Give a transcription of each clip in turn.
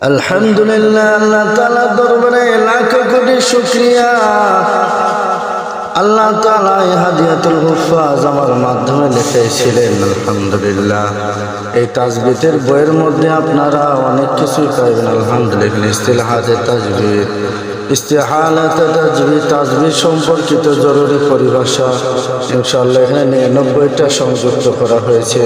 আলহামদুলিল্লাহ, আল্লাহ তাআলা দরবারে লাখ কোটি শুকরিয়া। আল্লাহ তাআলা এই হাদিয়াতুল হুফাজ আমার মাধ্যমে লিখেছিলেন। আলহামদুলিল্লাহ, এই তাজবিদের বইয়ের মধ্যে আপনারা অনেক কিছু পাবেন। আলহামদুলিল্লাহ, ইস্তিলাহাতে তাজবিদ, ইস্তিহালাতে তাজবিদ, তাজবিদ সম্পর্কিত জরুরি পরিভাষা ইনশাআল্লাহ এখানে 99টা সংযুক্ত করা হয়েছে।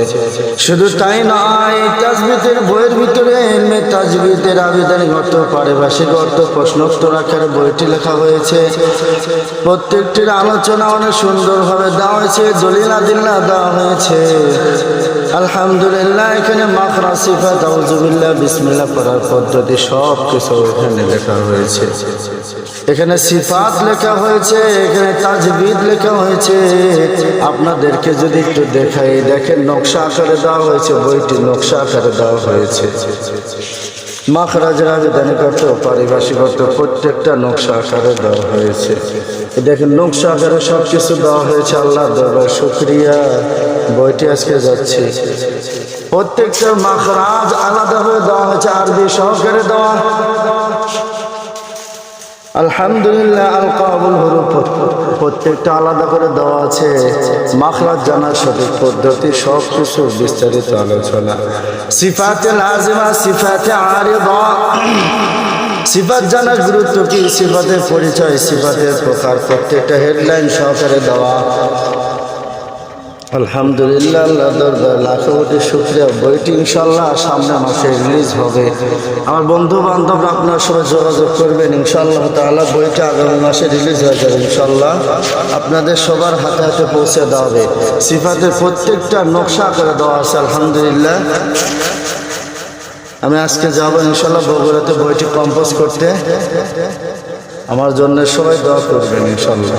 শুধু তাই নয়, তাজবিদের বইয়ের ভিতরে এলমে তাজবিদের আবেদনগত, পারিভাষিক অর্থ, প্রশ্নোত্তর আকারে বইটি লেখা হয়েছে। প্রত্যেকটির আলোচনা অনেক সুন্দরভাবে দেওয়া হয়েছে, দলিল আদিল্লাহ দেওয়া হয়েছে। আলহামদুলিল্লাহ, এখানে মাখরা, সিফাত, আউযুবিল্লাহ, বিসমিল্লাহ পড়ার পদ্ধতি সব কিছু এখানে লেখা হয়েছে। এখানে সিফাত লেখা হয়েছে, এখানে তাজবিদ লেখা হয়েছে। আপনাদেরকে যদি একটু দেখাই, দেখেন নকশা আকারে দেওয়া হয়েছে, বইটি নকশা আকারে দেওয়া হয়েছে। মাখরাজের আবেদনগত, পারিভাষিকগত প্রত্যেকটা নকশা আকারে দেওয়া হয়েছে। দেখেন নকশা আকারে সব কিছু দেওয়া হয়েছে। আল্লাহ দরবার শুকরিয়া। বইটি আজকে যাচ্ছে, প্রত্যেকটা মাখরাজ আলাদা হয়ে দেওয়া হয়েছে, আরবি সহকারে দেওয়া। আলহামদুলিল্লাহ, আল কাবুল হুরুফ প্রত্যেকটা আলাদা করে দেওয়া আছে। মাখরাজ জানার সঠিক পদ্ধতি সব কিছু বিস্তারিত আলোচনা। সিফাতে লাজিমা, সিফাতে আরিদা, সিফাত জানার গুরুত্ব কি, সিফাতের পরিচয়, সিফাতের প্রকার, প্রত্যেকটা হেডলাইন সহকারে দেওয়া। আলহামদুলিল্লাহ, আল্লাহ দরবার লাখ কোটি শুকরিয়া। বইটি ইনশাআল্লাহ সামনের মাসে রিলিজ হবে। আমার বন্ধু বান্ধবরা আপনার সবাই যোগাযোগ করবেন। ইনশাআল্লাহ তাআলা বইটা আগামী মাসে রিলিজ হয়ে যাবে। ইনশাআল্লাহ আপনাদের সবার হাতে হাতে পৌঁছে দেওয়া হবে। সিফাতের প্রত্যেকটা নকশা করে দেওয়া আছে। আলহামদুলিল্লাহ, আমি আজকে যাব ইনশাআল্লাহ বগুড়াতে বইটি কম্পোজ করতে। আমার জন্য সবাই দোয়া করবেন ইনশাআল্লাহ।